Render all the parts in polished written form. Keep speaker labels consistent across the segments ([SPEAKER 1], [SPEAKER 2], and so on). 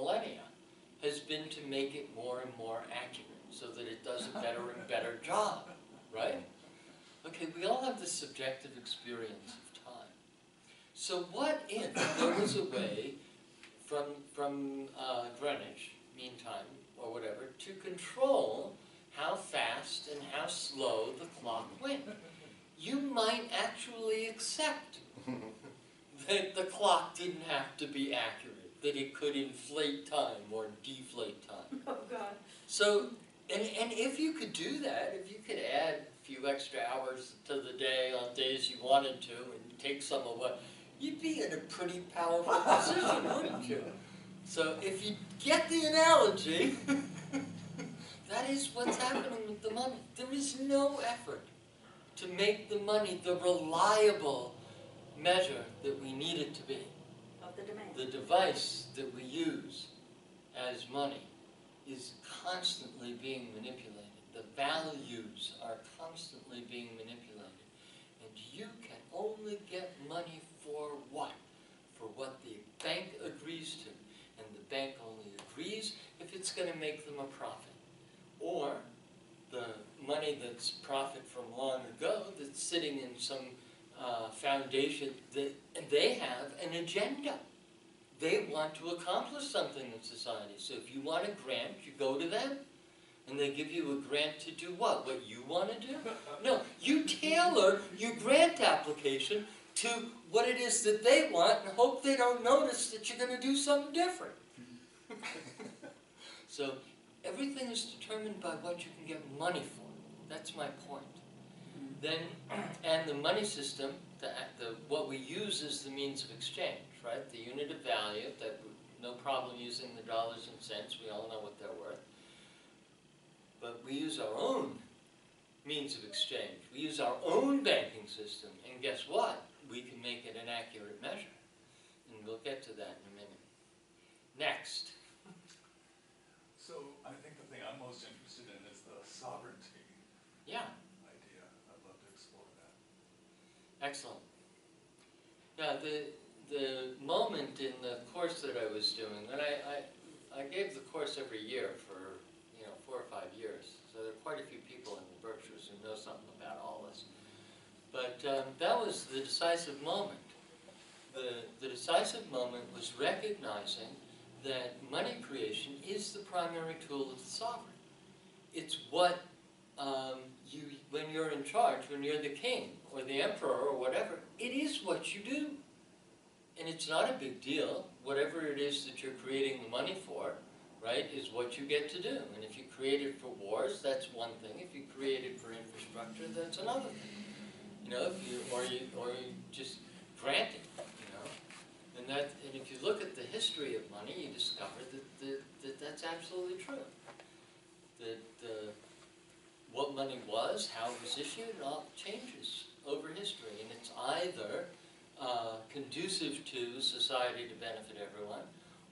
[SPEAKER 1] millennia has been to make it more and more accurate so that it does a better and better job, right? Okay, we all have this subjective experience of time. So what if there was a way from Greenwich Mean Time or whatever to control how fast and how slow the clock went? You might actually accept that the clock didn't have to be accurate, that it could inflate time or deflate time.
[SPEAKER 2] Oh, God.
[SPEAKER 1] So, and if you could do that, if you could add a few extra hours to the day on days you wanted to and take some of what, you'd be in a pretty powerful position, wouldn't you? So if you get the analogy, that is what's happening with the money. There is no effort to make the money the reliable measure that we need it to be.
[SPEAKER 2] Of the demand.
[SPEAKER 1] The device that we use as money is constantly being manipulated. The values are constantly being manipulated. And you can only get money for what? For what the bank agrees to. And the bank only agrees if it's going to make them a profit. Or the money that's profit from long ago that's sitting in some foundation, that they have an agenda. They want to accomplish something in society. So if you want a grant, you go to them, and they give you a grant to do what? What you want to do? No, you tailor your grant application to what it is that they want and hope they don't notice that you're going to do something different. So everything is determined by what you can get money for. That's my point. Then, and the money system, what we use is the means of exchange, right? The unit of value, that no problem using the dollars and cents, we all know what they're worth. But we use our own means of exchange. We use our own banking system, and guess what? We can make it an accurate measure. And we'll get to that in a minute. Next.
[SPEAKER 3] So I think the thing I'm most interested in is the sovereignty
[SPEAKER 1] Yeah.
[SPEAKER 3] idea. I'd love to explore that.
[SPEAKER 1] Excellent. Yeah, the moment in the course that I was doing, and I gave the course every year for 4 or 5 years, so there are quite a few people in the Berkshires who know something about all this. But that was the decisive moment. The decisive moment was recognizing that money creation is the primary tool of the sovereign. It's what when you're in charge, when you're the king or the emperor or whatever, it is what you do. And it's not a big deal. Whatever it is that you're creating the money for, right, is what you get to do. And if you create it for wars, that's one thing. If you create it for infrastructure, that's another thing. Or you just grant it, And if you look at the history of money, you discover that that's absolutely true. That what money was, how it was issued, it all changes over history. And it's either conducive to society to benefit everyone,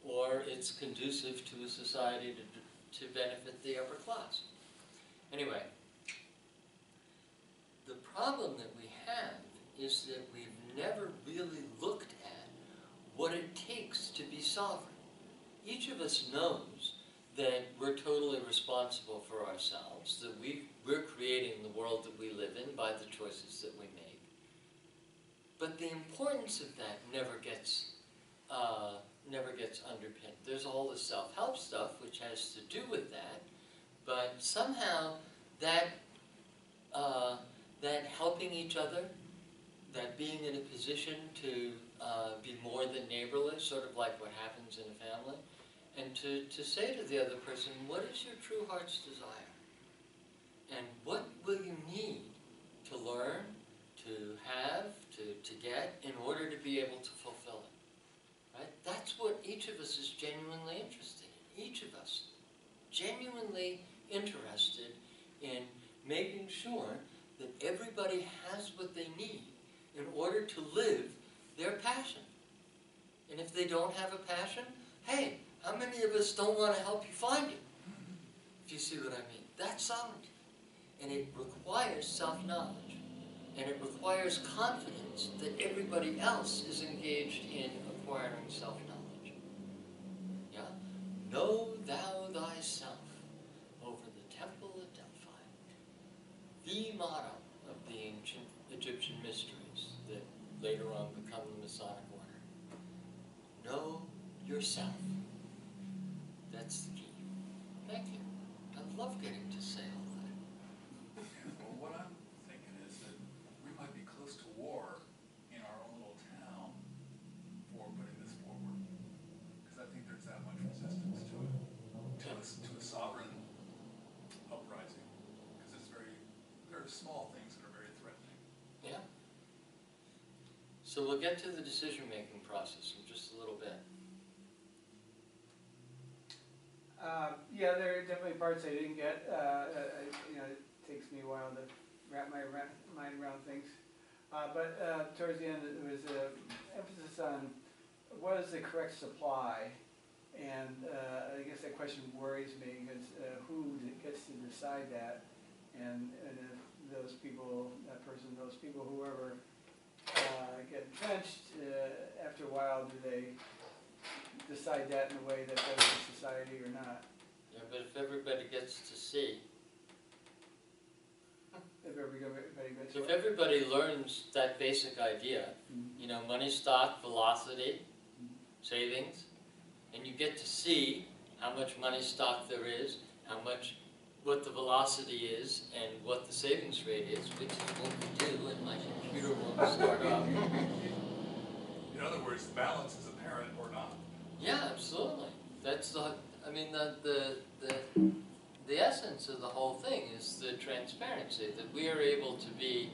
[SPEAKER 1] or it's conducive to a society to benefit the upper class. Anyway, the problem that we have is that we've never really looked at what it takes to be sovereign. Each of us knows that we're totally responsible for ourselves, that we're creating the world that we live in by the choices that we make. But the importance of that never gets underpinned. There's all the self-help stuff which has to do with that, but somehow that helping each other, that being in a position to be more than neighborly, sort of like what happens in a family, and to say to the other person, what is your true heart's desire? And what will you need to learn, to have, to get, in order to be able to fulfill it? Right? That's what each of us is genuinely interested in. Each of us genuinely interested in making sure that everybody has what they need in order to live their passion. And if they don't have a passion, hey, how many of us don't want to help you find it? If you see what I mean. That's sovereignty. And it requires self-knowledge. And it requires confidence that everybody else is engaged in acquiring self-knowledge. Yeah? the motto of the ancient Egyptian mysteries that later on become the Masonic order. Know yourself. That's the key. Thank you. I love getting to say all that.
[SPEAKER 3] Well, what I'm thinking is that we might be close to war in our own little town for putting this forward. Because I think there's that much resistance to it, to a sovereign uprising. Because there are small things that are very threatening.
[SPEAKER 1] Yeah. So we'll get to the decision-making process in just a little bit.
[SPEAKER 2] Yeah, there are definitely parts I didn't get. It takes me a while to wrap my mind around things. But towards the end, there was an emphasis on what is the correct supply, and I guess that question worries me because who gets to decide that, and if those people, those people, whoever get entrenched, after a while, do they decide that in a way that benefits society or not?
[SPEAKER 1] Yeah, but if everybody gets to see,
[SPEAKER 2] If everybody gets
[SPEAKER 1] if everybody learns that basic idea, you know, money, stock, velocity, savings, and you get to see how much money stock there is, what the velocity is, and what the savings rate is, which is what we do, and my computer won't start up.
[SPEAKER 3] In other words, balance is apparent or not.
[SPEAKER 1] Yeah, absolutely. That's the essence of the whole thing is the transparency, that we are able to be,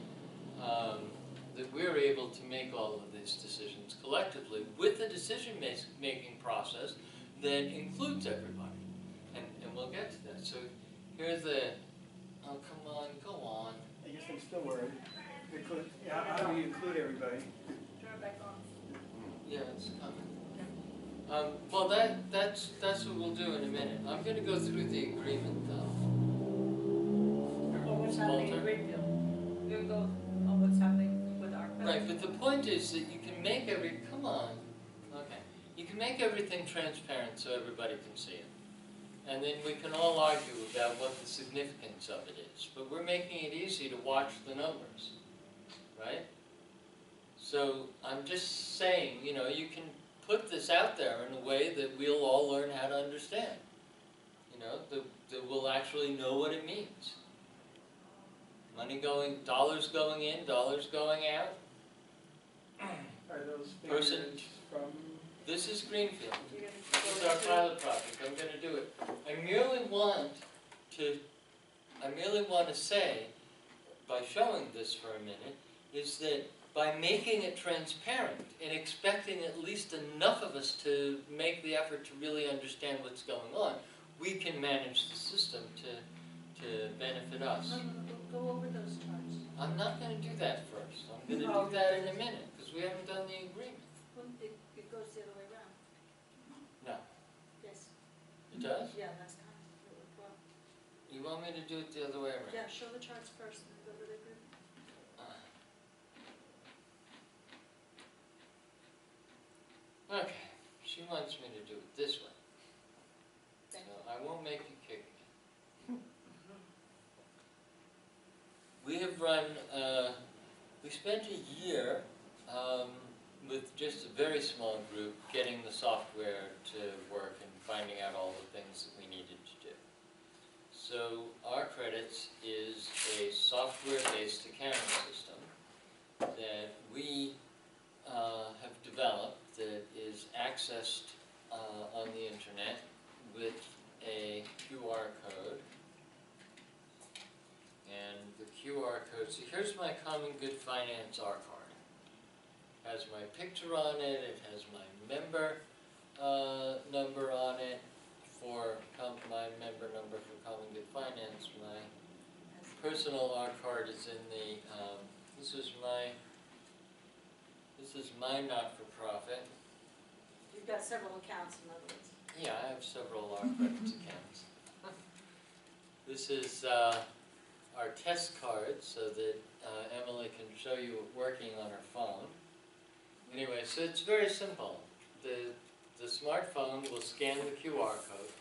[SPEAKER 1] that we're able to make all of these decisions collectively with a decision-making process that includes everybody. And we'll get to that. So here's oh, come on, go on.
[SPEAKER 2] I guess I'm still worried. How do we include everybody?
[SPEAKER 4] Turn it back on.
[SPEAKER 1] Yeah, it's coming. Well, that's what we'll do in a minute. I'm going to go through the agreement, though.
[SPEAKER 4] Or what's happening in
[SPEAKER 1] Walter?
[SPEAKER 4] Greenfield. We'll go on what's happening with our.
[SPEAKER 1] Right, but the point is that you can make come on, okay. You can make everything transparent so everybody can see it. And then we can all argue about what the significance of it is. But we're making it easy to watch the numbers, right? So I'm just saying, you know, you can put this out there in a way that we'll all learn how to understand. You know, that we'll actually know what it means. Dollars going in, dollars going out.
[SPEAKER 2] Are those
[SPEAKER 1] Person-
[SPEAKER 2] figures from?
[SPEAKER 1] This is Greenfield. This is our pilot project. I'm going to do it. I merely want to say, by showing this for a minute, is that by making it transparent and expecting at least enough of us to make the effort to really understand what's going on, we can manage the system to benefit us.
[SPEAKER 4] Go over those charts.
[SPEAKER 1] I'm not going to do that first. I'm going to do that in a minute, because we haven't done the agreement.
[SPEAKER 4] Well, it goes the other way around.
[SPEAKER 1] No.
[SPEAKER 4] Yes.
[SPEAKER 1] It does?
[SPEAKER 4] Yeah, that's kind of, well,
[SPEAKER 1] You want me to do it the other way around?
[SPEAKER 4] yeah, show the charts first and then go to the agreement.
[SPEAKER 1] Okay, she wants me to do it this way, so
[SPEAKER 4] Thank
[SPEAKER 1] I won't make you kick me. We have run, we spent a year with just a very small group getting the software to work and finding out all the things that we needed to do. So our credits is a software-based accounting system that we have developed that is accessed on the internet with a QR code. And the QR code, so here's my Common Good Finance R card. It has my picture on it, it has my member number on it for my member number for Common Good Finance. My personal R card is in the, this is my not-for-profit.
[SPEAKER 4] You've got several accounts, in other words.
[SPEAKER 1] Yeah, I have several R credits accounts. This is our test card so that Emily can show you it working on her phone. Anyway, so it's very simple. The smartphone will scan the QR code.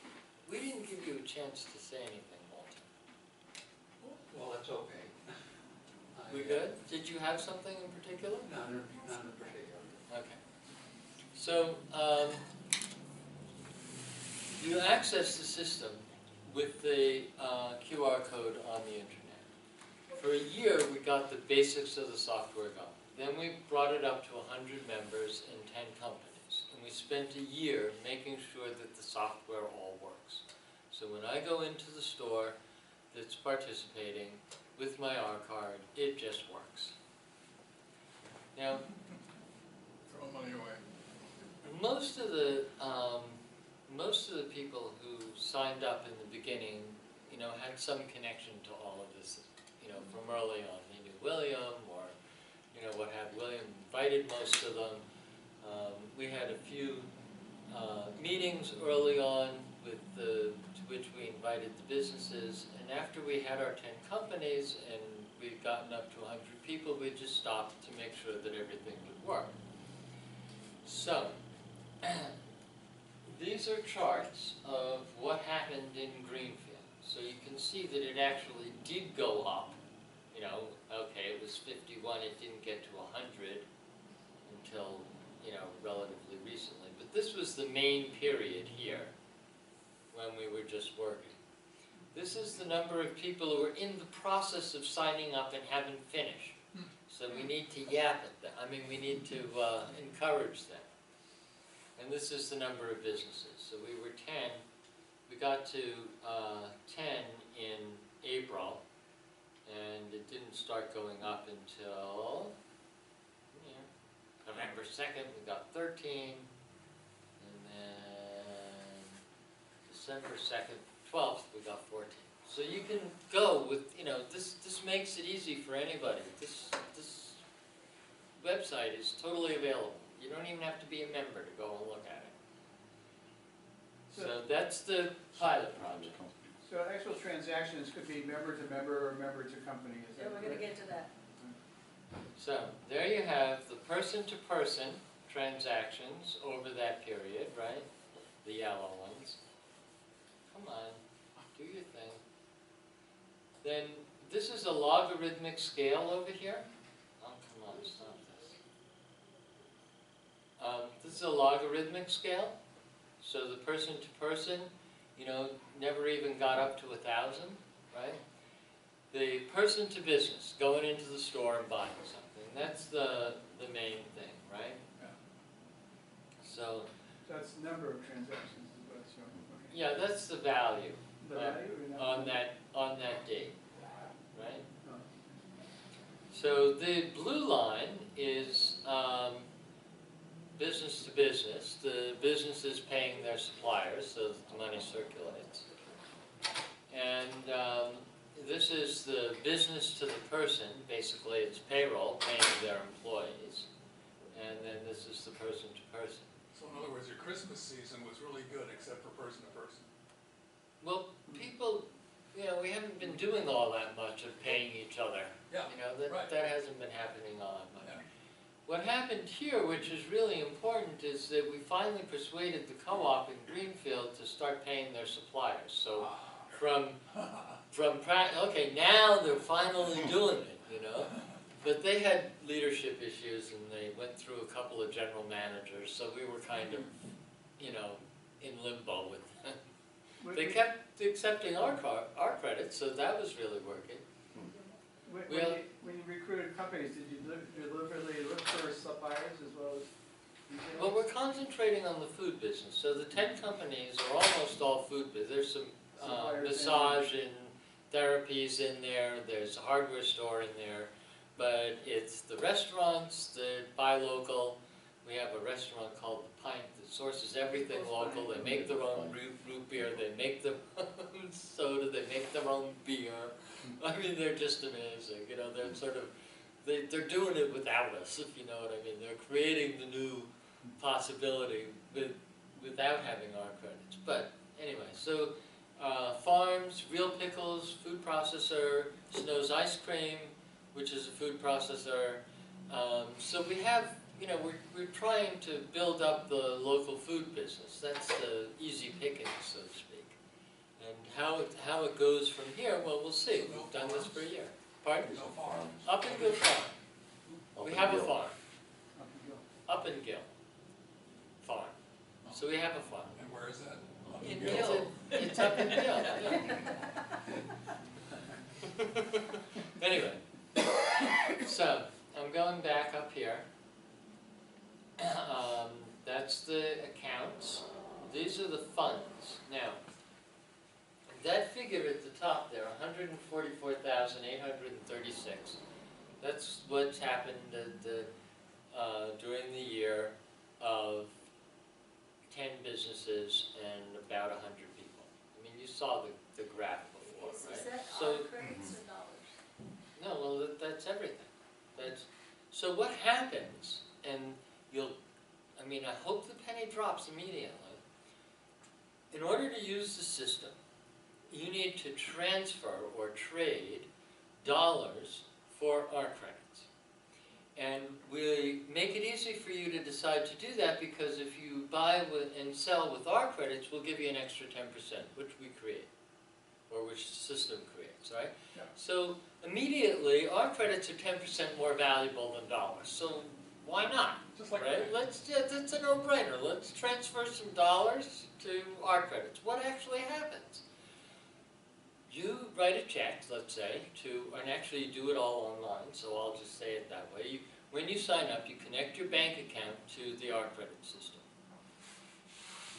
[SPEAKER 1] We didn't give you a chance to say anything, Walter.
[SPEAKER 5] Well, that's okay.
[SPEAKER 1] We good? Did you have something in particular?
[SPEAKER 5] Not in particular.
[SPEAKER 1] Okay. So, you access the system with the QR code on the internet. For a year, we got the basics of the software going. Then we brought it up to 100 members in 10 companies. And we spent a year making sure that the software all works. So when I go into the store that's participating with my R card, it just works. Now,
[SPEAKER 3] Throw money away.
[SPEAKER 1] most of the people who signed up in the beginning, had some connection to all of this, from early on. They knew William, or, what have William invited most of them. We had a few meetings early on to which we invited the businesses, and after we had our 10 companies and we'd gotten up to 100 people, we just stopped to make sure that everything would work. So, these are charts of what happened in Greenfield. So you can see that it actually did go up. Okay, it was 51, it didn't get to 100 until, relatively recently. But this was the main period here when we were just working. This is the number of people who are in the process of signing up and haven't finished. So we need to yap at them. I mean, we need to encourage them. And this is the number of businesses. So we were 10. We got to 10 in April, and it didn't start going up until November 2nd. We got 13, and then December 2nd, 12th, we got 14. So you can go with, this makes it easy for anybody. This website is totally available. You don't even have to be a member to go and look at it. So that's the pilot project.
[SPEAKER 2] So actual transactions could be member to member or member to company, is
[SPEAKER 4] Yeah,
[SPEAKER 2] that
[SPEAKER 4] we're gonna
[SPEAKER 2] correct?
[SPEAKER 4] get to that.
[SPEAKER 1] So there you have the person-to-person transactions over that period, right? The yellow ones. Come on, do your thing. Then this is a logarithmic scale over here. Oh, come on, stop this. This is a logarithmic scale. So the person-to-person, never even got up to 1,000, right? The person-to-business, going into the store and buying something, that's the main thing, right?
[SPEAKER 3] Yeah.
[SPEAKER 1] So,
[SPEAKER 2] That's the number of transactions is what it's showing, okay.
[SPEAKER 1] yeah, that's the value
[SPEAKER 2] The value or
[SPEAKER 1] on
[SPEAKER 2] not?
[SPEAKER 1] that date, right?
[SPEAKER 2] Oh.
[SPEAKER 1] So the blue line is business to business. The business is paying their suppliers so that the money circulates. And this is the business to the person. Basically, it's payroll, paying their employees. And then this is the person to person.
[SPEAKER 3] So in other words, your Christmas season was really good except for person to person.
[SPEAKER 1] Well, people, we haven't been doing all that much of paying each other.
[SPEAKER 3] Yeah, right.
[SPEAKER 1] That hasn't been happening all that much.
[SPEAKER 3] Yeah.
[SPEAKER 1] What happened here, which is really important, is that we finally persuaded the co-op in Greenfield to start paying their suppliers. So okay, now they're finally doing it, But they had leadership issues, and they went through a couple of general managers, so we were kind of, in limbo with them. They kept accepting our credits, so that was really working.
[SPEAKER 2] When you recruited companies, did you deliberately look for suppliers as well as retailers?
[SPEAKER 1] Well, we're concentrating on the food business. So the 10 companies are almost all food business. There's some
[SPEAKER 2] Suppliers
[SPEAKER 1] massage and therapies in there. There's a hardware store in there. But it's the restaurants that buy local. We have a restaurant called The Pint that sources everything local. They make their own root beer. They make their own soda. They make their own beer. I mean, they're just amazing. They're sort of, they're doing it without us, if you know what I mean. They're creating the new possibility without having our credits. But anyway, so farms, Real Pickles, food processor, Snow's Ice Cream, which is a food processor. So we have, we're trying to build up the local food business. That's the easy pickings, so to speak. And how it goes from here, well, we'll see. We've done this for a year. Pardon?
[SPEAKER 3] No farm.
[SPEAKER 1] Up in Gill Farm. We have a farm.
[SPEAKER 2] Up in Gill.
[SPEAKER 1] Up in Gill Farm. So we have a farm.
[SPEAKER 3] And where is that? Up
[SPEAKER 4] In
[SPEAKER 3] Gill.
[SPEAKER 4] Gill.
[SPEAKER 1] It's up in Gill, yeah. Anyway, so I'm going back up here. That's the accounts. These are the funds. Now, that figure at the top there, 144,836. That's what's happened at during the year of 10 businesses and about 100 people. I mean, you saw the graph before,
[SPEAKER 4] Is
[SPEAKER 1] right?
[SPEAKER 4] that
[SPEAKER 1] So,
[SPEAKER 4] all credits or dollars?
[SPEAKER 1] no, well, that's everything. So what happens, and I mean, I hope the penny drops immediately. In order to use the system, you need to transfer or trade dollars for our credits. And we make it easy for you to decide to do that because if you buy and sell with our credits, we'll give you an extra 10%, which we create, or which the system creates, right?
[SPEAKER 3] Yeah.
[SPEAKER 1] So immediately, our credits are 10% more valuable than dollars. So why not?
[SPEAKER 3] Just like
[SPEAKER 1] Right? That's a no-brainer. Let's transfer some dollars to our credits. What actually happens? You write a check, let's say, and actually you do it all online, so I'll just say it that way. When you sign up, you connect your bank account to the our credit system.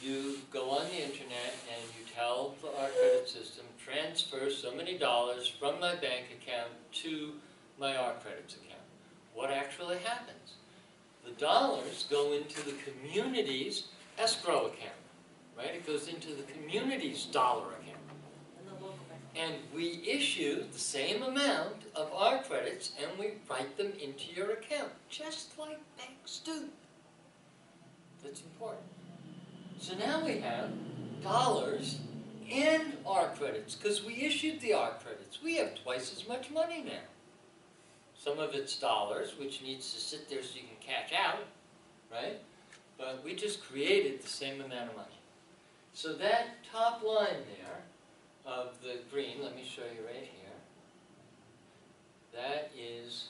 [SPEAKER 1] You go on the internet and you tell the our credit system, transfer so many dollars from my bank account to my our credits account. What actually happens? The dollars go into the community's escrow account, right? It goes into the community's dollar account.
[SPEAKER 4] And the local bank?
[SPEAKER 1] And we issue the same amount of our credits and we write them into your account, just like banks do. That's important. So now we have dollars and our credits, because we issued the our credits. We have twice as much money now. Some of it's dollars, which needs to sit there so you can cash out, right? But we just created the same amount of money. So that top line there of the green, let me show you right here. That is,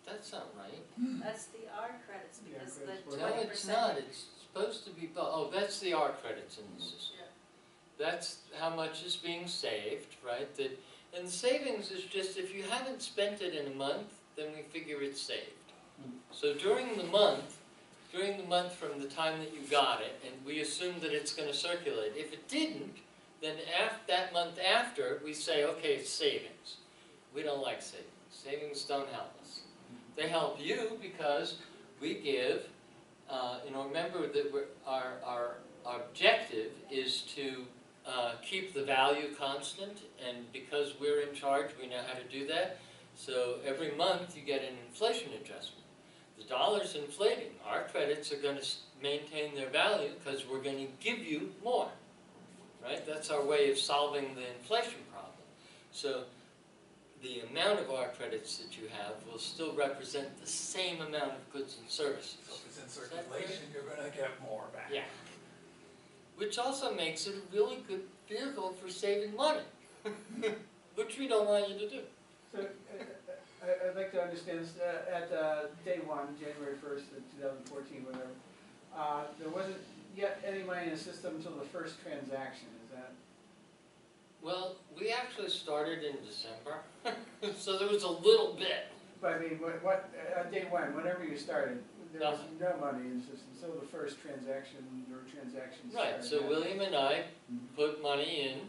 [SPEAKER 1] that's not right.
[SPEAKER 4] That's the R credits,
[SPEAKER 2] Yeah,
[SPEAKER 4] because
[SPEAKER 2] credits
[SPEAKER 4] the
[SPEAKER 2] were-
[SPEAKER 4] 20%.
[SPEAKER 1] No, it's not. It's supposed to be, oh, that's the R credits in the system.
[SPEAKER 4] Yeah.
[SPEAKER 1] That's how much is being saved, right? And savings is just, if you haven't spent it in a month, then we figure it's saved. So during the month from the time that you got it, and we assume that it's going to circulate. If it didn't, then that month after, we say, okay, it's savings. We don't like savings. Savings don't help us. They help you because we give, remember that our objective is to keep the value constant, and because we're in charge, we know how to do that. So every month you get an inflation adjustment. The dollar's inflating. Our credits are going to maintain their value because we're going to give you more. Right? That's our way of solving the inflation problem. So the amount of our credits that you have will still represent the same amount of goods and services.
[SPEAKER 3] So if it's in circulation, you're gonna get more back.
[SPEAKER 1] Yeah. Which also makes it a really good vehicle for saving money, which we don't want you to do.
[SPEAKER 2] So, I'd like to understand this, at day one, January 1st of 2014, whatever, there wasn't yet any money in the system until the first transaction, is that?
[SPEAKER 1] Well, we actually started in December, so there was a little bit.
[SPEAKER 2] But I mean, day one, whenever you started, there was no money in the system, so the first transaction or transactions started.
[SPEAKER 1] Right, so
[SPEAKER 2] happening.
[SPEAKER 1] William and I put money in,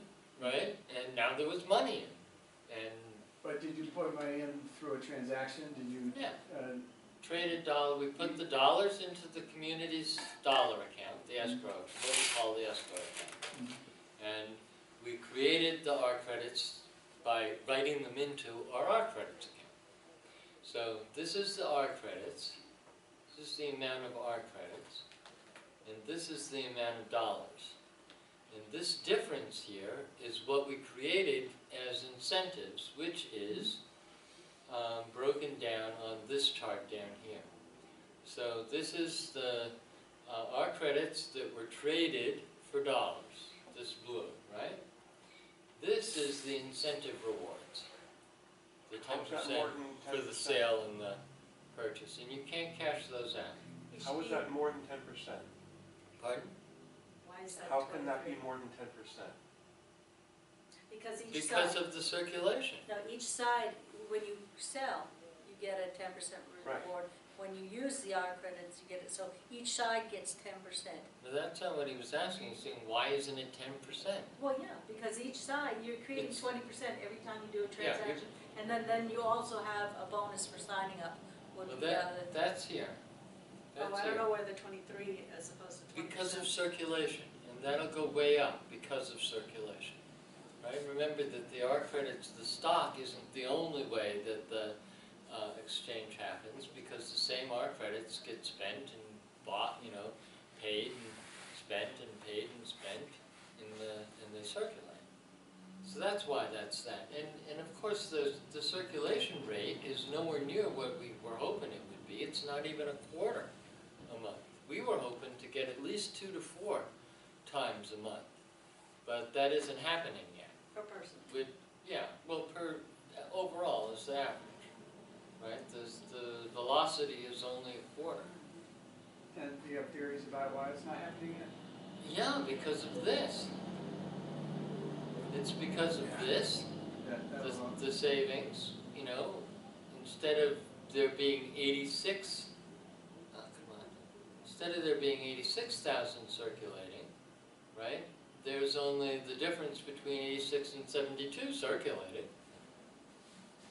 [SPEAKER 1] right, and now there was money in. And
[SPEAKER 2] But did you put money in through a transaction? Did you?
[SPEAKER 1] yeah, traded we put the dollars into the community's dollar account, the escrow, what we call the escrow account. And we created the R credits by writing them into our R credits account. So this is the R credits, this is the amount of R credits, and this is the amount of dollars. And this difference here is what we created as incentives, which is broken down on this chart down here. So this is the our credits that were traded for dollars, this blue, right? This is the incentive rewards. The
[SPEAKER 5] How is that
[SPEAKER 1] 10%
[SPEAKER 5] more than
[SPEAKER 1] for the
[SPEAKER 5] 10%?
[SPEAKER 1] sale and the purchase, and you can't cash those out.
[SPEAKER 5] How is that more than 10%?
[SPEAKER 1] Pardon?
[SPEAKER 4] Why is that
[SPEAKER 5] How can that be
[SPEAKER 4] 23?
[SPEAKER 5] more than 10%?
[SPEAKER 4] Because each
[SPEAKER 1] Because
[SPEAKER 4] side,
[SPEAKER 1] of the circulation.
[SPEAKER 4] no, each side, when you sell, you get a 10%
[SPEAKER 5] Right.
[SPEAKER 4] reward. When you use the R credits, you get it, so each side gets 10%.
[SPEAKER 1] But that's not what he was asking, he's saying, why isn't it 10%?
[SPEAKER 4] Well, yeah, because each side, you're creating
[SPEAKER 1] It's-
[SPEAKER 4] 20% every time you do a
[SPEAKER 1] Yeah,
[SPEAKER 4] transaction. And then you also have a bonus for signing up. Would
[SPEAKER 1] Well,
[SPEAKER 4] be,
[SPEAKER 1] that's here.
[SPEAKER 6] Oh,
[SPEAKER 1] That's
[SPEAKER 6] I don't
[SPEAKER 1] here.
[SPEAKER 6] know where the 23 as opposed to 20%.
[SPEAKER 1] Because of circulation, and that'll go way up because of circulation. Right? Remember that the R credits, the stock isn't the only way that the exchange happens, because the same R credits get spent and bought, paid and spent and paid and spent, and they circulate. So that's why that's that. And of course, the circulation rate is nowhere near what we were hoping it would be. It's not even a quarter a month. We were hoping to get at least 2 to 4 times a month, but that isn't happening yet.
[SPEAKER 6] Per person.
[SPEAKER 1] Overall is the average, right? The velocity is only a quarter.
[SPEAKER 2] And do you have theories about why it's not happening yet?
[SPEAKER 1] Yeah, because of this. It's because of this,
[SPEAKER 2] That'll,
[SPEAKER 1] the savings, instead of there being 86, instead of there being 86,000 circulating, right? There's only the difference between 86 and 72 circulating.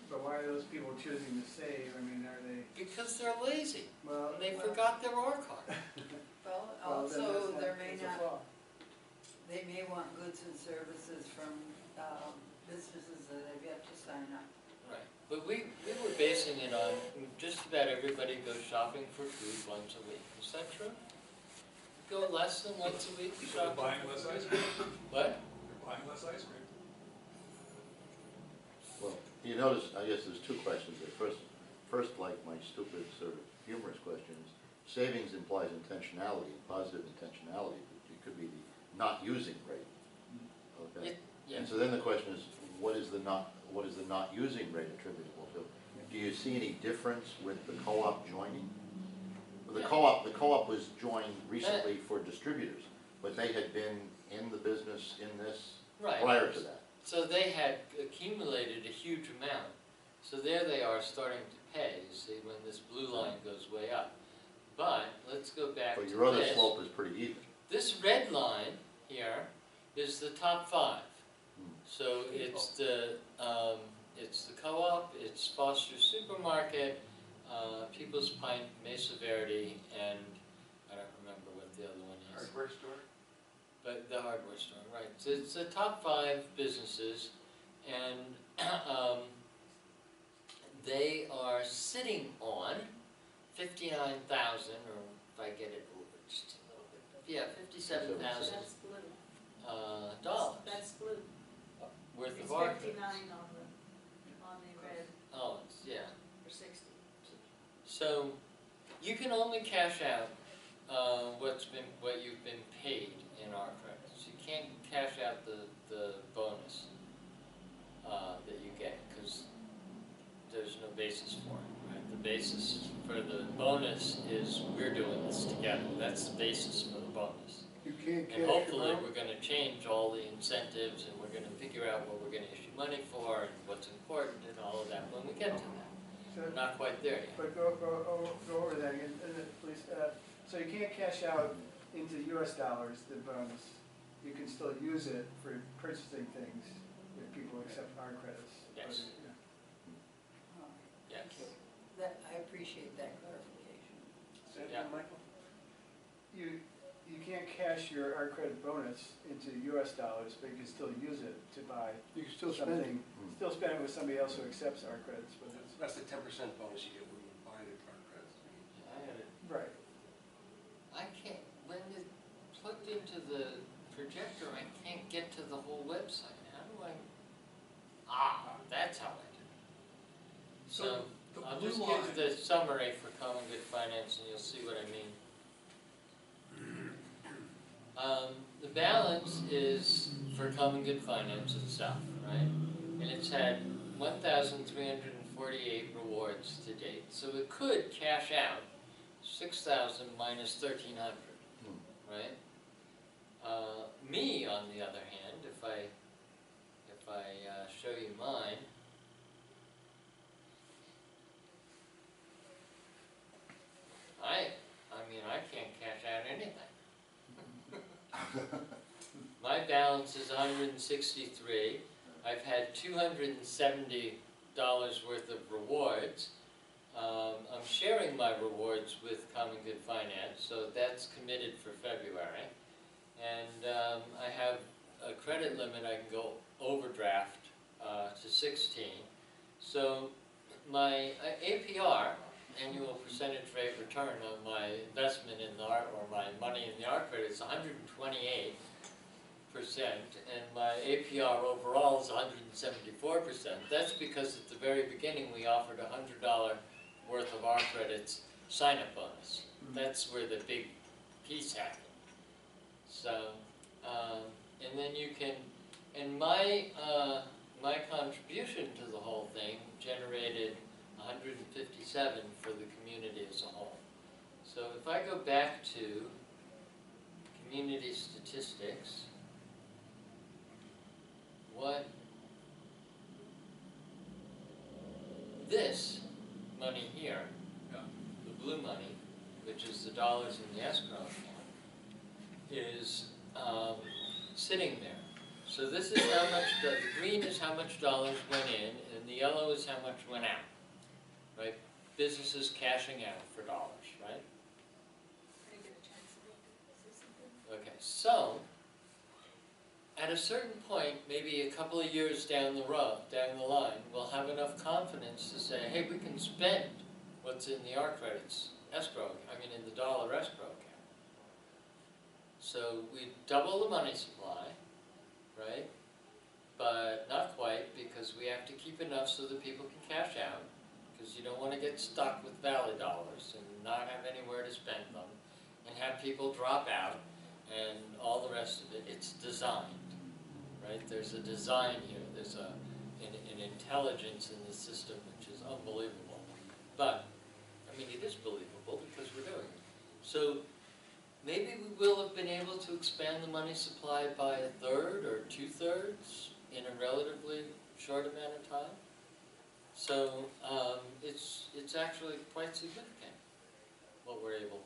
[SPEAKER 2] but why are those people choosing to save? I mean, are they,
[SPEAKER 1] Because they're lazy,
[SPEAKER 2] well,
[SPEAKER 1] and they forgot their R card.
[SPEAKER 7] Well,
[SPEAKER 2] well, then
[SPEAKER 7] also,
[SPEAKER 2] that's
[SPEAKER 7] there may
[SPEAKER 2] that's a
[SPEAKER 7] not,
[SPEAKER 2] flaw.
[SPEAKER 7] they may want goods and services from businesses that have yet to sign up.
[SPEAKER 1] Right, but we were basing it on just about everybody goes shopping for food once a week. Is that true? Go less than once a week
[SPEAKER 3] People are
[SPEAKER 1] shopping?
[SPEAKER 3] buying less ice cream.
[SPEAKER 1] What?
[SPEAKER 3] They're buying less ice cream.
[SPEAKER 8] Well, you notice, I guess there's two questions there. First, like my stupid sort of humorous questions, savings implies intentionality, positive intentionality. It could be the not using rate. Okay?
[SPEAKER 1] Yeah.
[SPEAKER 8] And so then the question is, what is the not using rate attributable to? Do you see any difference with the co-op joining? The
[SPEAKER 1] Yeah.
[SPEAKER 8] co-op was joined recently for distributors, but they had been in the business in this
[SPEAKER 1] Right.
[SPEAKER 8] prior to that.
[SPEAKER 1] So they had accumulated a huge amount. So there they are starting to pay, you see, when this blue line goes way up. But let's go back to
[SPEAKER 8] But
[SPEAKER 1] this.
[SPEAKER 8] your other slope is pretty even.
[SPEAKER 1] This red line here is the top 5.
[SPEAKER 8] Hmm.
[SPEAKER 1] So it's the co-op, it's Foster's Supermarket, People's Pint, Mesa Verde, and I don't remember what the other one is.
[SPEAKER 5] Hardware store?
[SPEAKER 1] But the hardware store, right. So it's the top 5 businesses, and they are sitting on 59,000, or if I get it over just a little bit, yeah, 57,000
[SPEAKER 4] That's blue.
[SPEAKER 1] dollars
[SPEAKER 4] That's blue.
[SPEAKER 1] worth
[SPEAKER 4] It's
[SPEAKER 1] of R
[SPEAKER 4] 59
[SPEAKER 1] credits.
[SPEAKER 4] on the red,
[SPEAKER 1] Oh, yeah.
[SPEAKER 4] or 60.
[SPEAKER 1] So you can only cash out what you've been paid in R credits. You can't cash out the bonus that you get, because there's no basis for it, right? The basis for the bonus is we're doing this together. That's the basis for the bonus.
[SPEAKER 2] You can't
[SPEAKER 1] And hopefully we're gonna change all the incentives, and we're gonna figure out what we're gonna issue money for, and what's important, and all of that when we get to that. We're not quite there yet.
[SPEAKER 2] But go over that again, please. So you can't cash out into US dollars, the bonus. You can still use it for purchasing things if people accept our credits.
[SPEAKER 1] Yes.
[SPEAKER 2] Yeah.
[SPEAKER 7] Oh,
[SPEAKER 1] Yes.
[SPEAKER 7] That, I appreciate that clarification.
[SPEAKER 5] Say it
[SPEAKER 1] Yeah.
[SPEAKER 5] again, Michael?
[SPEAKER 2] You can't cash your our credit bonus into US dollars, but you can still use it to buy
[SPEAKER 9] You can still
[SPEAKER 2] something.
[SPEAKER 9] spend it.
[SPEAKER 2] Still spend it with somebody else who accepts our credits, but it's,
[SPEAKER 5] That's the 10% bonus you get when you buy the card credits.
[SPEAKER 1] I had it.
[SPEAKER 2] right.
[SPEAKER 1] I can't, when it's plugged into the projector, I can't get to the whole website. How do I? That's how I do it. So,
[SPEAKER 3] the
[SPEAKER 1] I'll
[SPEAKER 3] blue
[SPEAKER 1] just
[SPEAKER 3] line-
[SPEAKER 1] give the summary for Common Good Finance, and you'll see what I mean. The balance is for Common Good Finance itself, right? And it's had 1,348 rewards to date. So it could cash out 6,000 minus 1,300, right? Me, on the other hand, if I show you mine, I mean, I can't cash out anything. My balance is 163. I've had $270 worth of rewards. I'm sharing my rewards with Common Good Finance, so that's committed for February. And I have a credit limit I can go overdraft to 16. So my APR, annual percentage rate return on my investment in the art, or my money in the art credit, is 128%, and my APR overall is 174%. That's because at the very beginning we offered $100 worth of art credits sign-up bonus. That's where the big piece happened. So, and then you can, and my contribution to the whole thing generated 157 for the community as a whole. So if I go back to community statistics, what this money here,
[SPEAKER 3] Yeah.
[SPEAKER 1] the blue money, which is the dollars in the escrow account, is sitting there. So this is how much, the green is how much dollars went in, and the yellow is how much went out, right? Businesses cashing out for dollars, right?
[SPEAKER 4] I get a chance to look at this, isn't it?
[SPEAKER 1] Okay, so at a certain point, maybe a couple of years down the road, down the line, we'll have enough confidence to say, hey, we can spend what's in the art credits escrow, in the dollar escrow account. So we double the money supply, right? But not quite, because we have to keep enough so that people can cash out, because you don't want to get stuck with valley dollars and not have anywhere to spend them, and have people drop out, and all the rest of it. It's designed, right? There's a design here. There's an intelligence in the system which is unbelievable. But, it is believable because we're doing it. So maybe we will have been able to expand the money supply by a third or 2/3 in a relatively short amount of time. So it's actually quite significant what we're able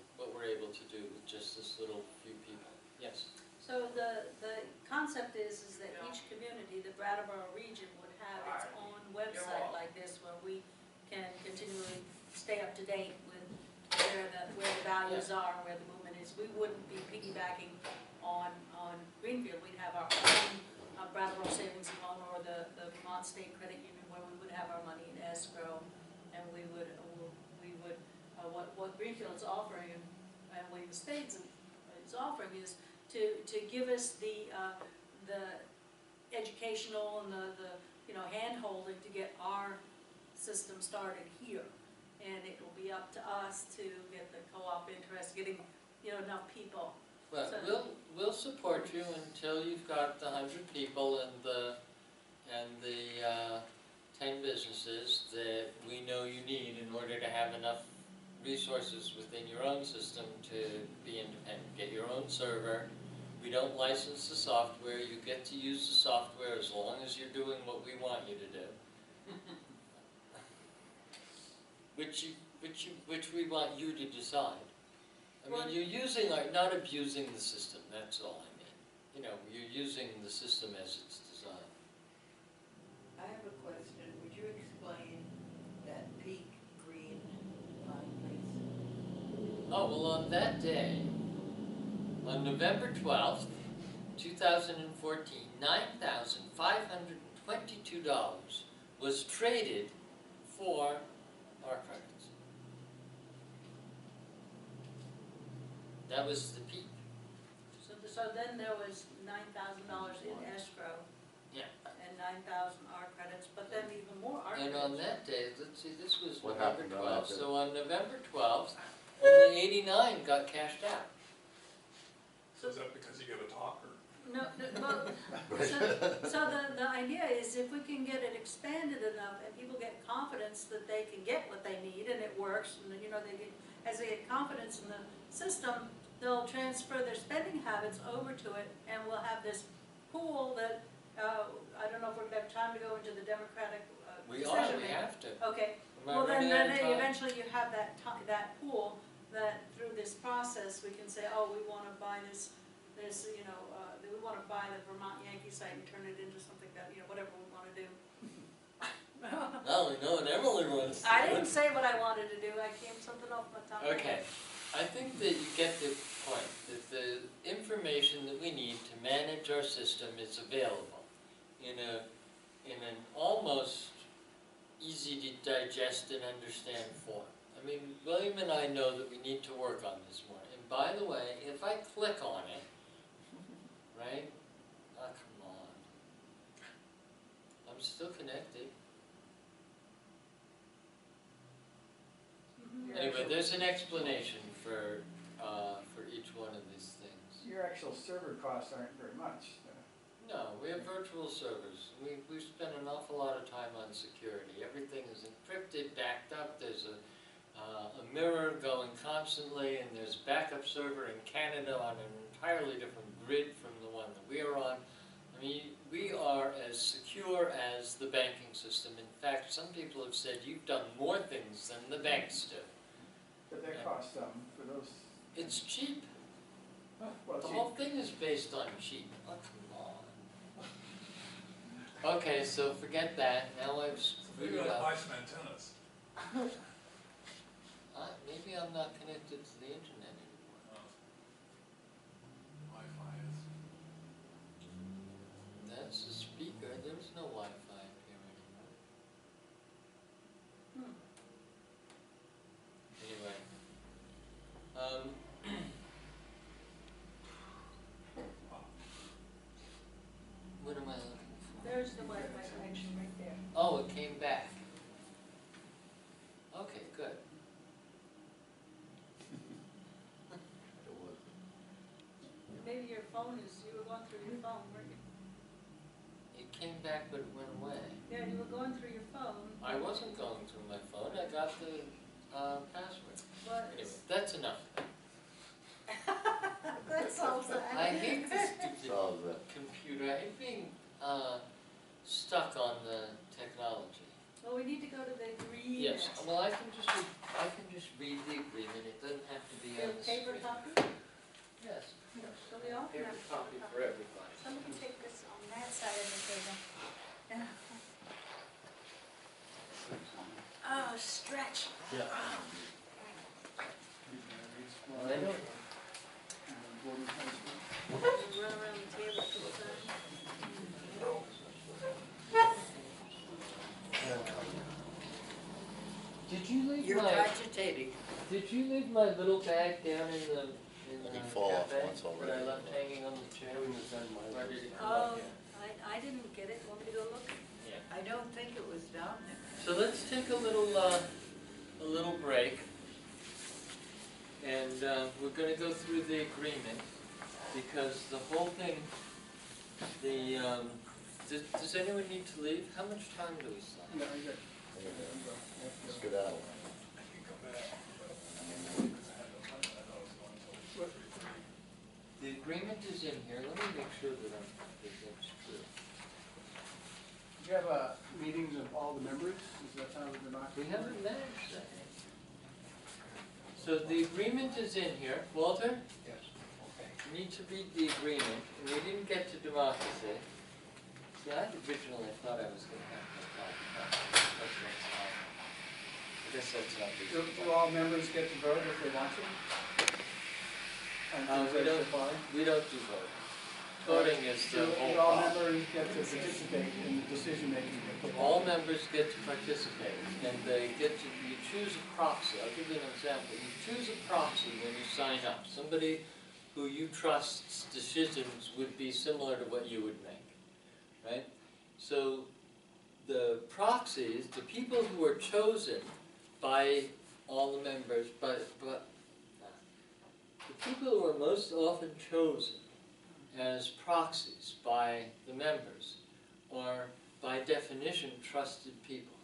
[SPEAKER 1] to do with just this little few people. Yes.
[SPEAKER 4] So the concept is that each community, the Brattleboro region, would have its own website like this, where we can continually stay up to date with where the values are and where the movement is. We wouldn't be piggybacking on Greenfield. We'd have our own Brattleboro Savings and Loan, or the Vermont State Credit Union, where we would have our money in escrow, and we would what Greenfield's offering and William States is offering is to give us the educational and the hand holding to get our system started here, and it will be up to us to get the co-op interest, getting enough people.
[SPEAKER 1] Well,
[SPEAKER 4] So-
[SPEAKER 1] we'll support you until you've got the 100 people and the 10 businesses that we know you need in order to have enough resources within your own system to be independent. Get your own server. We don't license the software. You get to use the software as long as you're doing what we want you to do. Which we want you to decide. You're using not abusing the system, that's all I mean. You're using the system as it's designed.
[SPEAKER 7] I have a question. Would you explain that peak green line, please?
[SPEAKER 1] Oh, well, on that day, on November 12th, 2014, $9,522 was traded for our credits. That was the peak.
[SPEAKER 4] So then there was $9,000 in escrow.
[SPEAKER 1] Yeah.
[SPEAKER 4] And 9,000 R credits, but then even more R credits.
[SPEAKER 1] And on that day, let's see, this was
[SPEAKER 8] What
[SPEAKER 1] November
[SPEAKER 8] happened on that
[SPEAKER 1] 12th,
[SPEAKER 8] day?
[SPEAKER 1] so on November 12th, only 89 got cashed out.
[SPEAKER 3] So is that because you get a talker?
[SPEAKER 4] No, well, so the idea is if we can get it expanded enough and people get confidence that they can get what they need and it works, and you know, as they get confidence in the system, they'll transfer their spending habits over to it, and we'll have this pool that, I don't know if we're gonna have time to go into the democratic
[SPEAKER 1] We
[SPEAKER 4] decision
[SPEAKER 1] we
[SPEAKER 4] making.
[SPEAKER 1] have to.
[SPEAKER 4] Okay,
[SPEAKER 1] Am I
[SPEAKER 4] well then,
[SPEAKER 1] running out of time?
[SPEAKER 4] eventually you have that that pool, that through this process, we can say, oh, we wanna buy this, you know, we wanna buy the Vermont Yankee site and turn it into something that, you know, whatever we wanna do.
[SPEAKER 1] Now we know what Emily wants.
[SPEAKER 4] I didn't say what I wanted to do, I came something off my top of my
[SPEAKER 1] Okay,
[SPEAKER 4] head.
[SPEAKER 1] I think that you get the point, that the information that we need to manage our system is available in an almost easy to digest and understand form. I mean, William and I know that we need to work on this more. And by the way, if I click on it, right? Oh, come on. I'm still connected.
[SPEAKER 4] Mhm.
[SPEAKER 1] Anyway, there's an explanation for each one of these things.
[SPEAKER 2] Your actual server costs aren't very much.
[SPEAKER 1] No, we have virtual servers. We've spent an awful lot of time on security. Everything is encrypted, backed up. There's a mirror going constantly, and there's a backup server in Canada on an entirely different grid from the one that we are on. I mean, we are as secure as the banking system. In fact, some people have said you've done more things than the banks do.
[SPEAKER 2] But that costs for those.
[SPEAKER 1] It's cheap.
[SPEAKER 2] Well,
[SPEAKER 1] The
[SPEAKER 2] cheap.
[SPEAKER 1] whole thing is based on cheap. Oh, come on. Okay, so forget that. Now I've screwed
[SPEAKER 3] Maybe
[SPEAKER 1] it
[SPEAKER 3] I'll buy
[SPEAKER 1] up.
[SPEAKER 3] some antennas.
[SPEAKER 1] Maybe I'm not connected to the internet anymore.
[SPEAKER 3] Wi-Fi is.
[SPEAKER 1] That's the speaker. There's no Wi-Fi up here anymore. Anyway. What am I looking for?
[SPEAKER 4] There's the Wi-Fi connection right there.
[SPEAKER 1] Oh, it came back. Okay, good.
[SPEAKER 8] It was.
[SPEAKER 4] Maybe your phone is, you were going through your phone, weren't you?
[SPEAKER 1] It came back, but it went away.
[SPEAKER 4] Yeah, you were going through your phone.
[SPEAKER 1] I wasn't going through my phone. I got the password.
[SPEAKER 4] But
[SPEAKER 1] Anyway, that's enough.
[SPEAKER 4] that solves that.
[SPEAKER 1] I hate this stupid
[SPEAKER 8] Solves that.
[SPEAKER 1] computer. I hate being stuck on the technology.
[SPEAKER 4] Well, we need to go to the green.
[SPEAKER 1] Yes. Well, I can just read the agreement. It doesn't have to be on the
[SPEAKER 4] Paper
[SPEAKER 1] screen.
[SPEAKER 4] copy?
[SPEAKER 1] Yes.
[SPEAKER 4] So we all can
[SPEAKER 1] Paper
[SPEAKER 4] have a
[SPEAKER 1] copy
[SPEAKER 4] paper
[SPEAKER 1] for everybody.
[SPEAKER 4] Somebody take this on that side of the table. Oh, stretch.
[SPEAKER 1] Yeah. I don't.
[SPEAKER 4] You run around the table for the time.
[SPEAKER 1] Did you leave
[SPEAKER 7] You're
[SPEAKER 1] my
[SPEAKER 7] agitating.
[SPEAKER 1] Did you leave my little bag down in the
[SPEAKER 8] Let it fall off
[SPEAKER 1] cafe
[SPEAKER 8] once
[SPEAKER 1] that I
[SPEAKER 8] already.
[SPEAKER 1] left hanging on the chair?
[SPEAKER 5] It was on my
[SPEAKER 1] Where
[SPEAKER 5] list.
[SPEAKER 1] did it come up
[SPEAKER 4] Oh,
[SPEAKER 1] here?
[SPEAKER 4] I didn't get it. Want me to go look?
[SPEAKER 1] Yeah.
[SPEAKER 7] I don't think it was down there.
[SPEAKER 1] So let's take a little break, and we're going to go through the agreement because the whole thing. Does anyone need to leave? How much time do we still have?
[SPEAKER 2] No, you're good.
[SPEAKER 8] Let's get out.
[SPEAKER 3] I can come back, but because I had no money, I thought I was going till.
[SPEAKER 1] The agreement is in here. Let me make sure that that's true.
[SPEAKER 2] Do you have meetings of all the members? Is that how the democracy?
[SPEAKER 1] We haven't managed that yet. So the agreement is in here. Walter,
[SPEAKER 2] Yes. Okay.
[SPEAKER 1] you need to read the agreement. And we didn't get to democracy. See, I originally thought I was going to have to talk about it. That's what's on. I guess that's not
[SPEAKER 2] Do all members get to vote if they want to?
[SPEAKER 1] We don't do voting. Voting is the
[SPEAKER 2] Do
[SPEAKER 1] whole
[SPEAKER 2] all
[SPEAKER 1] problem.
[SPEAKER 2] members get to participate in the decision making?
[SPEAKER 1] All members get to participate, and they get to, you choose a proxy. I'll give you an example. You choose a proxy when you sign up. Somebody who you trust's decisions would be similar to what you would make, right? So the proxies, the people who are chosen by all the members, but the people who are most often chosen as as proxies by the members are, by definition, trusted people.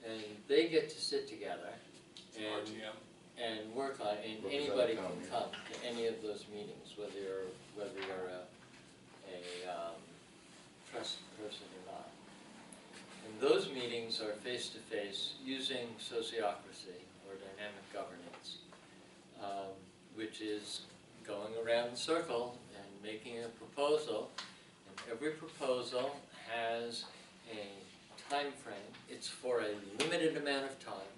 [SPEAKER 1] And they get to sit together and,
[SPEAKER 3] RTM.
[SPEAKER 1] and work on it, and
[SPEAKER 8] Represent
[SPEAKER 1] anybody
[SPEAKER 8] town
[SPEAKER 1] can
[SPEAKER 8] meeting.
[SPEAKER 1] come to any of those meetings, whether you're a trusted person or not. And those meetings are face-to-face using sociocracy or dynamic governance, which is going around the circle and making a proposal, and every proposal has a time frame. It's for a limited amount of time,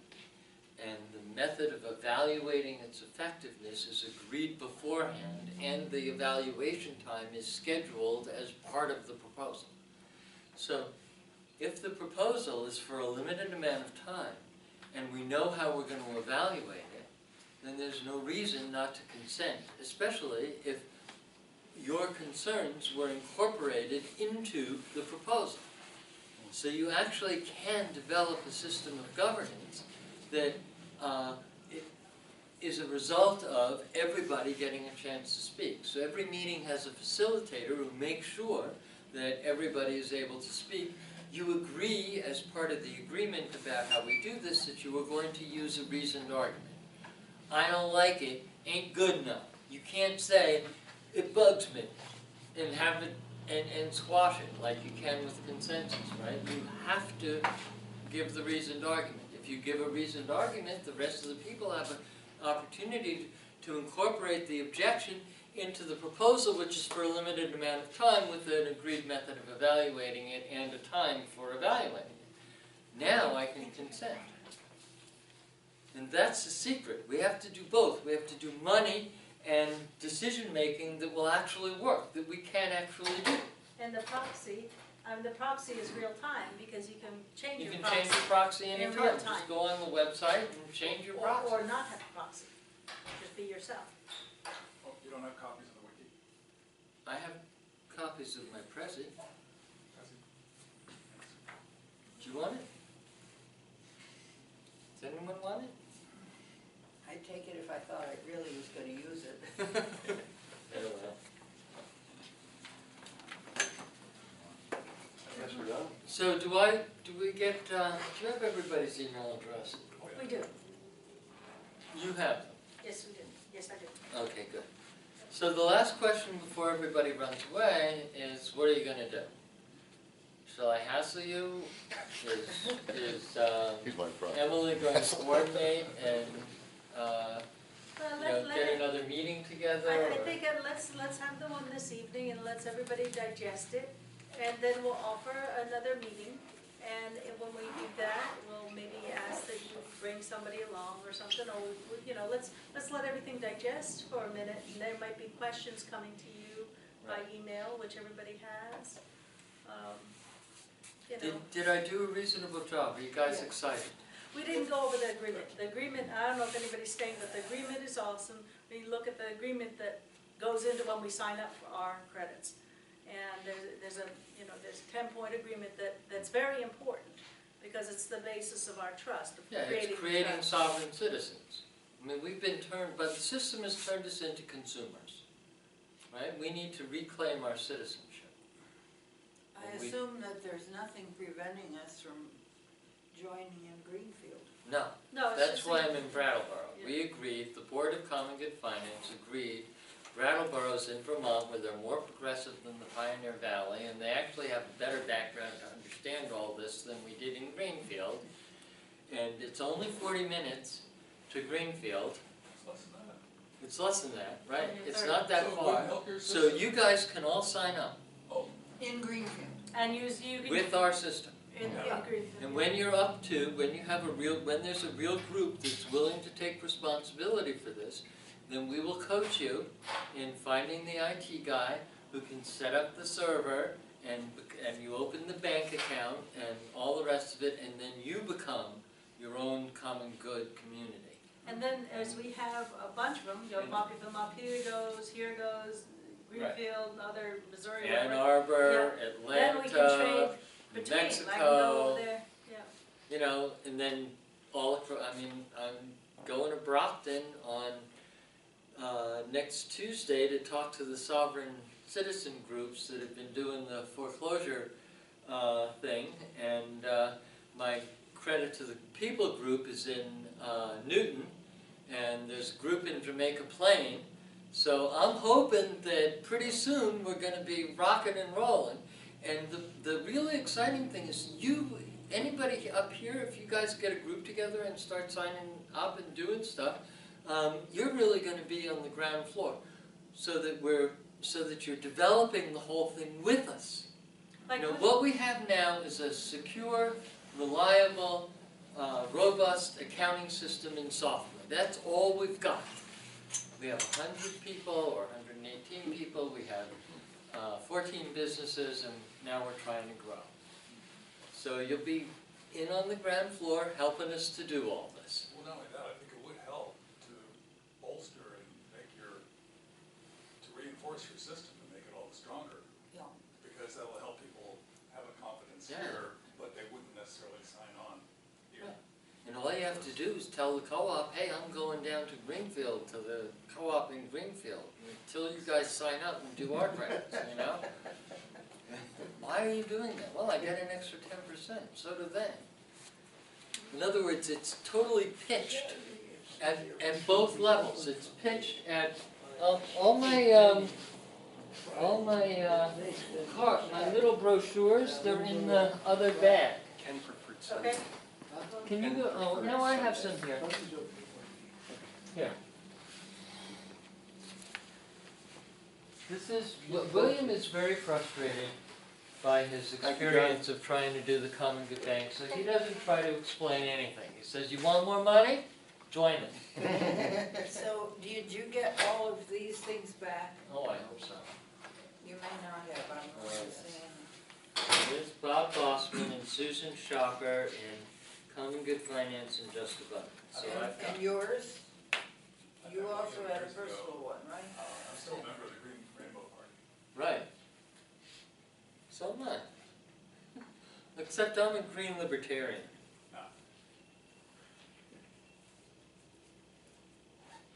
[SPEAKER 1] and the method of evaluating its effectiveness is agreed beforehand, and the evaluation time is scheduled as part of the proposal. So, if the proposal is for a limited amount of time, and we know how we're going to evaluate it, then there's no reason not to consent, especially if your concerns were incorporated into the proposal. So you actually can develop a system of governance that is a result of everybody getting a chance to speak. So every meeting has a facilitator who makes sure that everybody is able to speak. You agree, as part of the agreement about how we do this, that you are going to use a reasoned argument. I don't like it, ain't good enough. You can't say, it bugs me, and have it, and squash it like you can with consensus, right? You have to give the reasoned argument. If you give a reasoned argument, the rest of the people have an opportunity to incorporate the objection into the proposal, which is for a limited amount of time with an agreed method of evaluating it and a time for evaluating it. Now I can consent. And that's the secret. We have to do both. We have to do money and decision-making that will actually work, that we can actually do.
[SPEAKER 4] And the proxy is real time, because you can change
[SPEAKER 1] You
[SPEAKER 4] your
[SPEAKER 1] can
[SPEAKER 4] proxy.
[SPEAKER 1] change your proxy
[SPEAKER 4] in
[SPEAKER 1] anytime.
[SPEAKER 4] real time.
[SPEAKER 1] Just go on the website and change your proxy.
[SPEAKER 4] Or not have a proxy, just be yourself.
[SPEAKER 3] Oh, you don't have copies of the wiki?
[SPEAKER 1] I have copies of my Prezi. Do you want it? Does anyone want it?
[SPEAKER 7] I'd take it if I thought I really was gonna use it.
[SPEAKER 1] Oh, well.
[SPEAKER 5] I guess we're done.
[SPEAKER 1] So do we get, do you have everybody's email address?
[SPEAKER 4] We do,
[SPEAKER 1] You have them.
[SPEAKER 4] yes we do, yes I do.
[SPEAKER 1] Okay, good. So the last question before everybody runs away is, what are you gonna do? Shall I hassle you? Is
[SPEAKER 8] He's my friend.
[SPEAKER 1] Emily going to coordinate and,
[SPEAKER 4] Well,
[SPEAKER 1] get another meeting together?
[SPEAKER 4] I
[SPEAKER 1] or-
[SPEAKER 4] think let's have the one this evening and let's everybody digest it. And then we'll offer another meeting. And when we do that, we'll maybe ask that you bring somebody along or something. Or, let's let everything digest for a minute. And there might be questions coming to you by email, which everybody has.
[SPEAKER 1] Did I do a reasonable job? Are you guys
[SPEAKER 4] Yeah.
[SPEAKER 1] excited?
[SPEAKER 4] We didn't go over the agreement. The agreement, I don't know if anybody's staying, but the agreement is awesome. We look at the agreement that goes into when we sign up for our credits. And there's a 10-point agreement that's very important, because it's the basis of our trust, of
[SPEAKER 1] Yeah,
[SPEAKER 4] creating
[SPEAKER 1] it's creating
[SPEAKER 4] trust.
[SPEAKER 1] sovereign citizens. I mean, we've been turned, but the system has turned us into consumers, right? We need to reclaim our citizenship.
[SPEAKER 7] I
[SPEAKER 1] And we-
[SPEAKER 7] assume that there's nothing preventing us from joining in Greenfield.
[SPEAKER 1] No,
[SPEAKER 4] No, it's
[SPEAKER 1] that's
[SPEAKER 4] just
[SPEAKER 1] why
[SPEAKER 4] a-
[SPEAKER 1] I'm in Brattleboro.
[SPEAKER 4] Yeah.
[SPEAKER 1] We agreed, the Board of Common Good Finance agreed, Brattleboro's in Vermont, where they're more progressive than the Pioneer Valley, and they actually have a better background to understand all this than we did in Greenfield. And it's only 40 minutes to Greenfield.
[SPEAKER 3] It's less than that.
[SPEAKER 1] It's less than that, right?
[SPEAKER 4] Yeah,
[SPEAKER 1] It's
[SPEAKER 4] 30.
[SPEAKER 1] not that
[SPEAKER 3] So it
[SPEAKER 1] far.
[SPEAKER 3] wouldn't help your
[SPEAKER 1] So
[SPEAKER 3] system?
[SPEAKER 1] you guys can all sign up
[SPEAKER 3] Oh,
[SPEAKER 7] In Greenfield.
[SPEAKER 4] And you can.
[SPEAKER 1] with our system.
[SPEAKER 4] In Greenfield.
[SPEAKER 1] And when you're up to, when there's a real group that's willing to take responsibility for this, then we will coach you in finding the IT guy who can set up the server, and you open the bank account and all the rest of it, and then you become your own common good community.
[SPEAKER 4] And then as we have a bunch of them, Montpelier goes, here goes, Greenfield, other Missouri,
[SPEAKER 1] Ann
[SPEAKER 4] whatever.
[SPEAKER 1] Arbor,
[SPEAKER 4] Then we can trade
[SPEAKER 1] Atlanta,
[SPEAKER 4] between, I can go
[SPEAKER 1] Mexico,
[SPEAKER 4] over there, yeah.
[SPEAKER 1] And then I'm going to Brockton on next Tuesday to talk to the sovereign citizen groups that have been doing the foreclosure thing. And my credit to the People group is in Newton, and there's a group in Jamaica Plain. So I'm hoping that pretty soon we're going to be rocking and rolling. And the really exciting thing is anybody up here, if you guys get a group together and start signing up and doing stuff, you're really going to be on the ground floor, so that you're developing the whole thing with us.
[SPEAKER 4] Like
[SPEAKER 1] You know,
[SPEAKER 4] what-
[SPEAKER 1] what we have now is a secure, reliable, robust accounting system and software. That's all we've got. We have 100 people or 118 people. We have 14 businesses, and now we're trying to grow. So you'll be in on the ground floor helping us to do all this.
[SPEAKER 3] Well, not only that, I think it would help to bolster and to reinforce your system and make it all stronger.
[SPEAKER 7] Yeah.
[SPEAKER 3] Because that will help people have a confidence
[SPEAKER 1] Yeah.
[SPEAKER 3] here, but they wouldn't necessarily sign on here.
[SPEAKER 1] And all you have to do is tell the co-op, hey, I'm going down to Greenfield, to the co-op in Greenfield, until you guys sign up and do our grants, you know? Why are you doing that? Well, I get an extra 10%, so do they. In other words, it's totally pitched at both levels. It's pitched at, all my my little brochures, they're in the other bag.
[SPEAKER 5] Ken preferred some.
[SPEAKER 4] Okay.
[SPEAKER 1] Can you go, oh, no, I have some here. Here. This is, William is very frustrated by his experience of trying to do the common good bank, so he doesn't try to explain anything. He says, you want more money? Join it.
[SPEAKER 7] So, did you get all of these things back?
[SPEAKER 1] Oh, I hope so.
[SPEAKER 7] You may not have, I'm just saying.
[SPEAKER 1] There's Bob Bossman and Susan Shocker and Common Good Finance and Just Abundance. So I've got.
[SPEAKER 7] And yours?
[SPEAKER 3] I
[SPEAKER 7] You
[SPEAKER 3] think
[SPEAKER 7] also had a
[SPEAKER 3] years ago,
[SPEAKER 7] personal one, right?
[SPEAKER 3] I'm still a member of the Green Rainbow Party.
[SPEAKER 1] Right. So am I. Except I'm a green libertarian.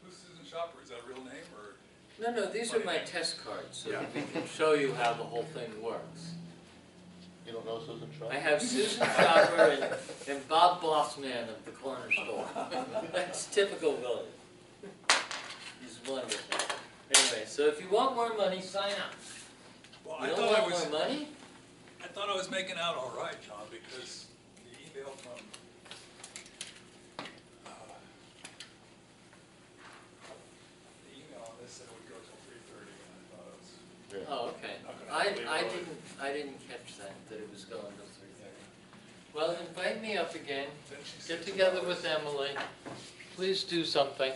[SPEAKER 3] Who's Susan Shopper? Is that a real name or?
[SPEAKER 1] No, these are my test cards, so that we can show you how the whole thing works.
[SPEAKER 8] You don't know Susan Shaw?
[SPEAKER 1] I have Susan Schopper and Bob Bossman of the corner store. That's typical William. He's wonderful. Anyway, so if you want more money, sign up.
[SPEAKER 3] Well,
[SPEAKER 1] You don't want more money?
[SPEAKER 3] I thought I was making out all right, John, because the email from, the email on this said it would go till 3:30, and I thought it was.
[SPEAKER 8] Yeah.
[SPEAKER 1] Oh, okay.
[SPEAKER 3] Not gonna believe
[SPEAKER 1] I didn't catch that it was going till 3:30. Well, invite me up again.
[SPEAKER 3] Then she
[SPEAKER 1] Get
[SPEAKER 3] said
[SPEAKER 1] together
[SPEAKER 3] 2
[SPEAKER 1] with
[SPEAKER 3] hours.
[SPEAKER 1] Emily. Please do something.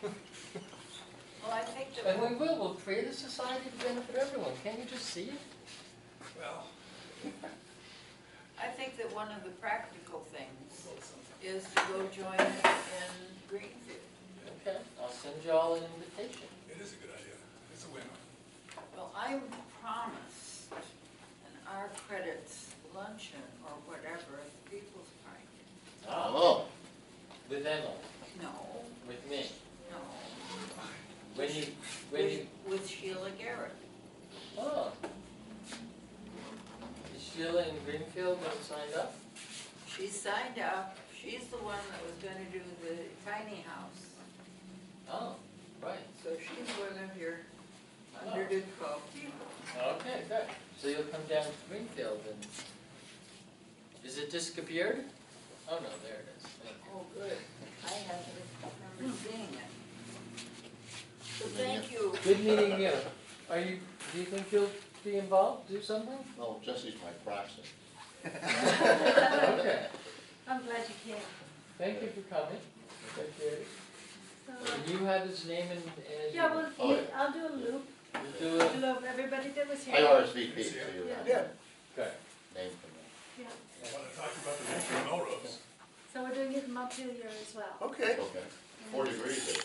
[SPEAKER 7] Well, I think that.
[SPEAKER 1] And we will. We'll create a society to benefit everyone. Can't you just see it?
[SPEAKER 3] Well,
[SPEAKER 7] I think that one of the practical things is to go join in Greenfield.
[SPEAKER 1] Okay, I'll send you all an invitation.
[SPEAKER 3] it is a good idea. It's a win.
[SPEAKER 7] Well, I promised an our credits luncheon or whatever at the People's Park.
[SPEAKER 8] Oh,
[SPEAKER 1] With Emily,
[SPEAKER 7] No,
[SPEAKER 1] with me.
[SPEAKER 7] no.
[SPEAKER 1] With
[SPEAKER 7] With Sheila Garrett.
[SPEAKER 1] oh. Is Sheila in Greenfield that signed up?
[SPEAKER 7] She signed up, she's the one that was gonna do the tiny house.
[SPEAKER 1] Oh, right.
[SPEAKER 7] So she's one of your 112 people.
[SPEAKER 1] Okay, good. So you'll come down to Greenfield and, is it disappeared? Oh, no, there it is. Thank you.
[SPEAKER 7] Oh, good. I haven't remembered seeing it. So thank you.
[SPEAKER 1] Good meeting you. Do you think you'll be involved, do something?
[SPEAKER 8] well, Jesse's my proxy.
[SPEAKER 1] Okay.
[SPEAKER 6] I'm glad you came.
[SPEAKER 1] Thank you for coming. Appreciate it. And you have his name and,
[SPEAKER 6] Yeah, well,
[SPEAKER 8] Oh, yeah.
[SPEAKER 6] I'll do a loop,
[SPEAKER 1] you do it?
[SPEAKER 6] hello, everybody that was here.
[SPEAKER 8] I RSVP, so you have
[SPEAKER 6] Yeah.
[SPEAKER 1] Good.
[SPEAKER 8] name for me.
[SPEAKER 6] Yeah.
[SPEAKER 3] I want to talk about the Richmond Melrose.
[SPEAKER 6] So we're doing it in Montpelier as well.
[SPEAKER 5] Okay.
[SPEAKER 8] Okay, 4 degrees there.